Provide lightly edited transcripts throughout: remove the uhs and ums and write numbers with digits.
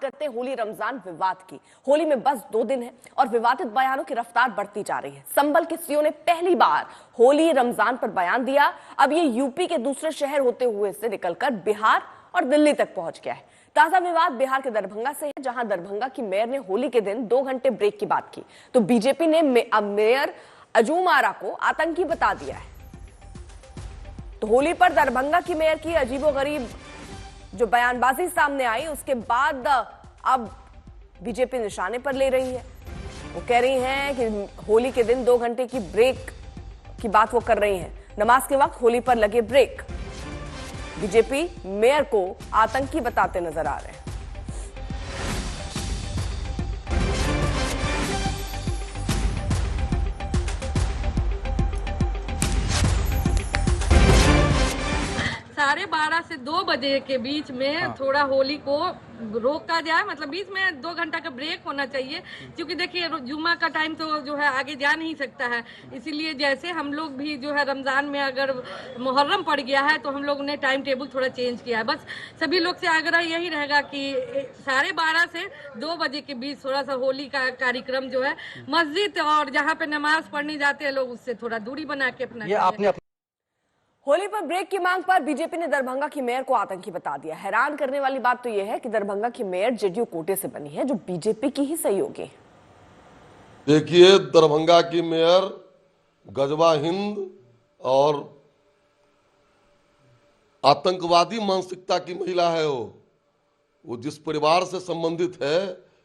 करते हैं होली रमजान विवाद की। होली में बस 2 दिन है और विवादित बयानों की रफ्तार बढ़ती जा रही है। संभल के सीओ ने पहली बार होली रमजान पर बयान दिया। अब ये यूपी के दूसरे शहर होते हुए से निकलकर बिहार और दिल्ली तक पहुंच गया है। ताजा विवाद बिहार के दरभंगा से है, जहां दरभंगा की मेयर ने होली के दिन 2 घंटे ब्रेक की बात की तो बीजेपी ने मेयर अजूम आरा को आतंकी बता दिया है। तो होली पर दरभंगा की मेयर की अजीबोगरीब जो बयानबाजी सामने आई, उसके बाद अब बीजेपी निशाने पर ले रही है। वो कह रही हैं कि होली के दिन 2 घंटे की ब्रेक की बात वो कर रही हैं। नमाज के वक्त होली पर लगे ब्रेक। बीजेपी मेयर को आतंकी बताते नजर आ रहे हैं। साढ़े 12 से 2 बजे के बीच में थोड़ा होली को रोका जाए, मतलब बीच में 2 घंटा का ब्रेक होना चाहिए, क्योंकि देखिए जुम्मा का टाइम तो जो है आगे जा नहीं सकता है। इसीलिए जैसे हम लोग भी जो है रमजान में अगर मुहर्रम पड़ गया है तो हम लोग ने टाइम टेबल थोड़ा चेंज किया है। बस सभी लोग से आग्रह यही रहेगा कि 12:30 से 2 बजे के बीच थोड़ा सा होली का कार्यक्रम जो है मस्जिद और जहाँ पे नमाज पढ़ने जाते हैं लोग उससे थोड़ा दूरी बना के अपना होली पर ब्रेक की मांग पर बीजेपी ने दरभंगा की मेयर को आतंकी बता दिया। हैरान करने वाली बात तो यह है कि दरभंगा की मेयर जेडीयू कोटे से बनी है, जो बीजेपी की ही सहयोगी। देखिए, दरभंगा की मेयर गजवा हिंद और आतंकवादी मानसिकता की महिला है। वो जिस परिवार से संबंधित है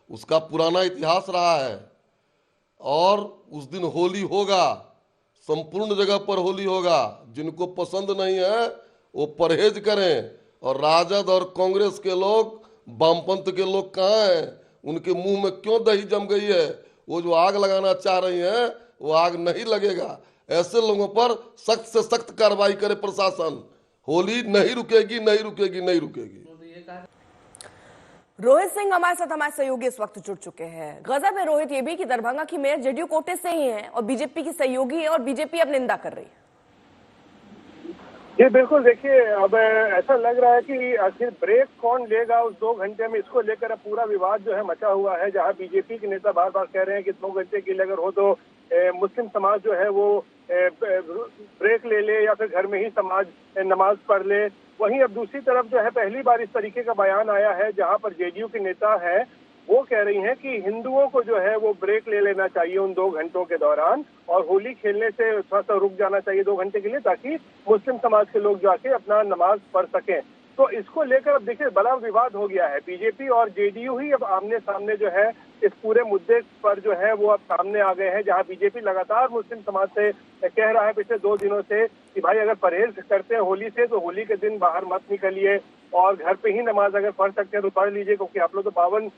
उसका पुराना इतिहास रहा है और उस दिन होली होगा, संपूर्ण जगह पर होली होगा। जिनको पसंद नहीं है वो परहेज करें। और राजद और कांग्रेस के लोग, वामपंथ के लोग कहाँ हैं? उनके मुंह में क्यों दही जम गई है? वो जो आग लगाना चाह रही हैं वो आग नहीं लगेगा। ऐसे लोगों पर सख्त से सख्त कार्रवाई करे प्रशासन। होली नहीं रुकेगी, नहीं रुकेगी, नहीं रुकेगी। रोहित सिंह हमारे साथ, हमारे सहयोगी इस वक्त जुड़ चुके हैं। गजब है रोहित ये भी कि दरभंगा की मेयर जेडीयू कोटे से ही है और बीजेपी की सहयोगी है और बीजेपी अब निंदा कर रही है। जी बिल्कुल, देखिए अब ऐसा लग रहा है कि आखिर ब्रेक कौन लेगा उस 2 घंटे में। इसको लेकर अब पूरा विवाद जो है मचा हुआ है, जहां बीजेपी के नेता बार बार कह रहे हैं कि 2 घंटे के लिए अगर हो तो मुस्लिम समाज जो है वो ब्रेक ले ले या फिर घर में ही समाज नमाज पढ़ ले। वहीं अब दूसरी तरफ जो है पहली बार इस तरीके का बयान आया है जहां पर जेडीयू के नेता है वो कह रही हैं कि हिंदुओं को जो है वो ब्रेक ले लेना चाहिए उन 2 घंटों के दौरान और होली खेलने से थोड़ा सा रुक जाना चाहिए 2 घंटे के लिए, ताकि मुस्लिम समाज के लोग जाके अपना नमाज पढ़ सकें। तो इसको लेकर अब देखिए बड़ा विवाद हो गया है। बीजेपी और जेडीयू ही अब आमने सामने जो है इस पूरे मुद्दे पर जो है वो अब सामने आ गए हैं, जहां बीजेपी लगातार मुस्लिम समाज से कह रहा है पिछले 2 दिनों से कि भाई अगर परहेज करते हैं होली से तो होली के दिन बाहर मत निकलिए और घर पे ही नमाज अगर पढ़ सकते हैं तो पढ़ लीजिए, क्योंकि आप लोग तो 52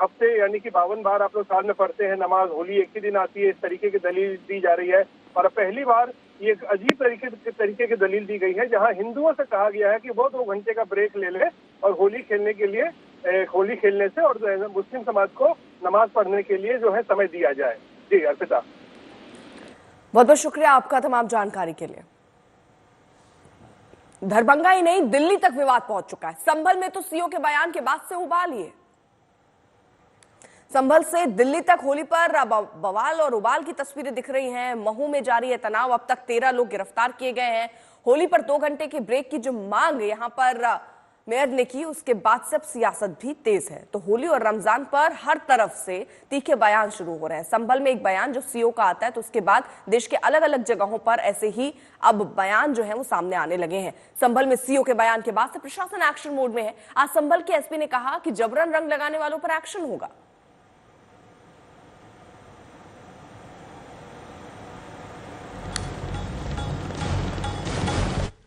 हफ्ते यानी कि 52 बार आप लोग साल में पढ़ते हैं नमाज, होली एक ही दिन आती है। इस तरीके की दलील दी जा रही है और पहली बार ये एक अजीब तरीके की दलील दी गई है, जहां हिंदुओं से कहा गया है कि वो 2 घंटे का ब्रेक ले ले और होली खेलने के लिए होली खेलने से और मुस्लिम समाज को नमाज पढ़ने के लिए जो है समय दिया जाए। जी अर्पिता, बहुत बहुत शुक्रिया आपका तमाम जानकारी के लिए। दरभंगा ही नहीं, दिल्ली तक विवाद पहुंच चुका है। संभल में तो सीओ के बयान के बाद से उबाल ही है। संभल से दिल्ली तक होली पर बवाल और उबाल की तस्वीरें दिख रही हैं। महू में जारी है तनाव, अब तक 13 लोग गिरफ्तार किए गए हैं। होली पर 2 घंटे के ब्रेक की जो मांग यहां पर मेयर ने की, उसके बाद से अब सियासत भी तेज है। तो होली और रमजान पर हर तरफ से तीखे बयान शुरू हो रहे हैं। संभल में एक बयान जो सीओ का आता है तो उसके बाद देश के अलग अलग जगहों पर ऐसे ही अब बयान जो है वो सामने आने लगे हैं। संभल में सीओ के बयान के बाद से प्रशासन एक्शन मोड में है। आज संभल के एसपी ने कहा कि जबरन रंग लगाने वालों पर एक्शन होगा।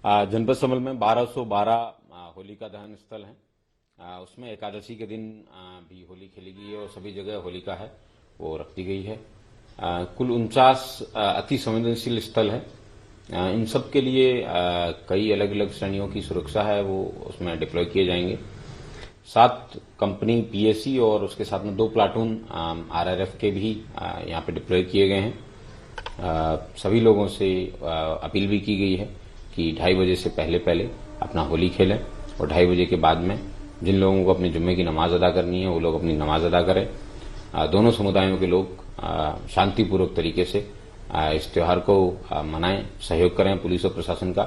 जनपद संभल में 1212 होलिका दहन स्थल है। उसमें एकादशी के दिन भी होली खेली गई है और सभी जगह होलिका है वो रख दी गई है। कुल 49 अति संवेदनशील स्थल है। इन सब के लिए कई अलग अलग श्रेणियों की सुरक्षा है वो उसमें डिप्लॉय किए जाएंगे। 7 कंपनी पीएससी और उसके साथ में 2 प्लाटून आरआरएफ के भी यहाँ पे डिप्लॉय किए गए हैं। सभी लोगों से अपील भी की गई है कि 2:30 बजे से पहले अपना होली खेलें और 2:30 बजे के बाद में जिन लोगों को अपने जुम्मे की नमाज अदा करनी है वो लोग अपनी नमाज अदा करें। दोनों समुदायों के लोग शांतिपूर्वक तरीके से इस त्यौहार को मनाएं, सहयोग करें पुलिस और प्रशासन का।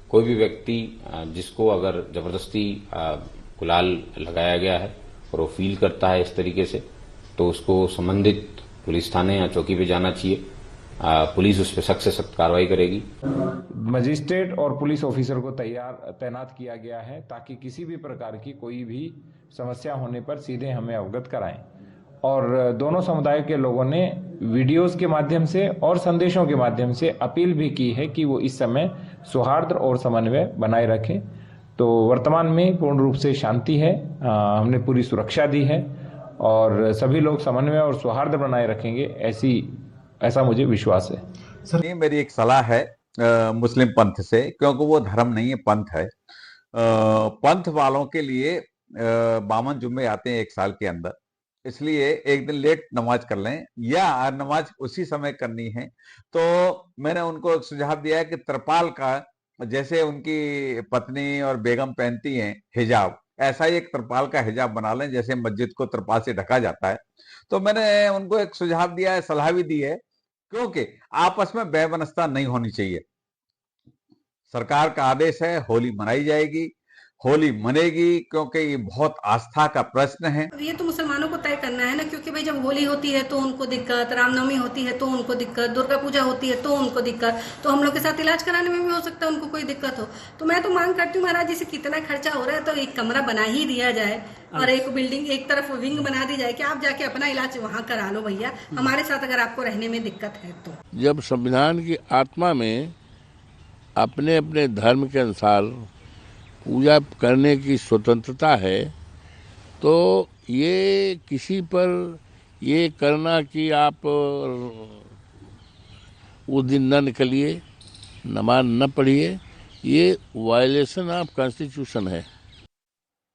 कोई भी व्यक्ति जिसको अगर जबरदस्ती गुलाल लगाया गया है और वो फील करता है इस तरीके से, तो उसको संबंधित पुलिस थाने या चौकी पे जाना चाहिए। पुलिस उस पर सख्त से सख्त कार्रवाई करेगी। मजिस्ट्रेट और पुलिस ऑफिसर को तैनात किया गया है ताकि किसी भी प्रकार की कोई भी समस्या होने पर सीधे हमें अवगत कराएं। और दोनों समुदाय के लोगों ने वीडियोस के माध्यम से और संदेशों के माध्यम से अपील भी की है कि वो इस समय सौहार्द और समन्वय बनाए रखें। तो वर्तमान में पूर्ण रूप से शांति है, हमने पूरी सुरक्षा दी है और सभी लोग समन्वय और सौहार्द बनाए रखेंगे, ऐसा मुझे विश्वास है। सर, ये मेरी एक सलाह है मुस्लिम पंथ से, क्योंकि वो धर्म नहीं है, पंथ है। पंथ वालों के लिए 52 जुम्मे आते हैं एक साल के अंदर, इसलिए एक दिन लेट नमाज कर लें या नमाज उसी समय करनी है। तो मैंने उनको एक सुझाव दिया है कि त्रिपाल का, जैसे उनकी पत्नी और बेगम पहनती हैं हिजाब, ऐसा ही एक त्रिपाल का हिजाब बना लें, जैसे मस्जिद को त्रिपाल से ढका जाता है। तो मैंने उनको एक सुझाव दिया है, सलाह भी दी है, क्योंकि आपस में बेबनस्ता नहीं होनी चाहिए। सरकार का आदेश है, होली मनाई जाएगी, होली मनेगी, क्योंकि ये बहुत आस्था का प्रश्न है। ये तो मुसलमानों को तय करना है ना, क्योंकि भाई जब होली होती है तो उनको दिक्कत, रामनवमी होती है तो उनको दिक्कत, दुर्गा पूजा होती है तो उनको दिक्कत, तो हम लोग के साथ इलाज कराने में भी हो सकता है उनको कोई दिक्कत हो। तो मैं तो मांग करती हूँ महाराज जी से, कितना खर्चा हो रहा है तो एक कमरा बना ही दिया जाए और एक बिल्डिंग, एक तरफ विंग बना दी जाए कि आप जाके अपना इलाज वहाँ करा लो भैया, हमारे साथ अगर आपको रहने में दिक्कत है तो। जब संविधान की आत्मा में अपने अपने धर्म के अनुसार पूजा करने की स्वतंत्रता है, तो ये किसी पर ये करना कि आप उस दिन न निकलिए, नमाज न पढ़िए, ये वायलेशन ऑफ कॉन्स्टिट्यूशन है।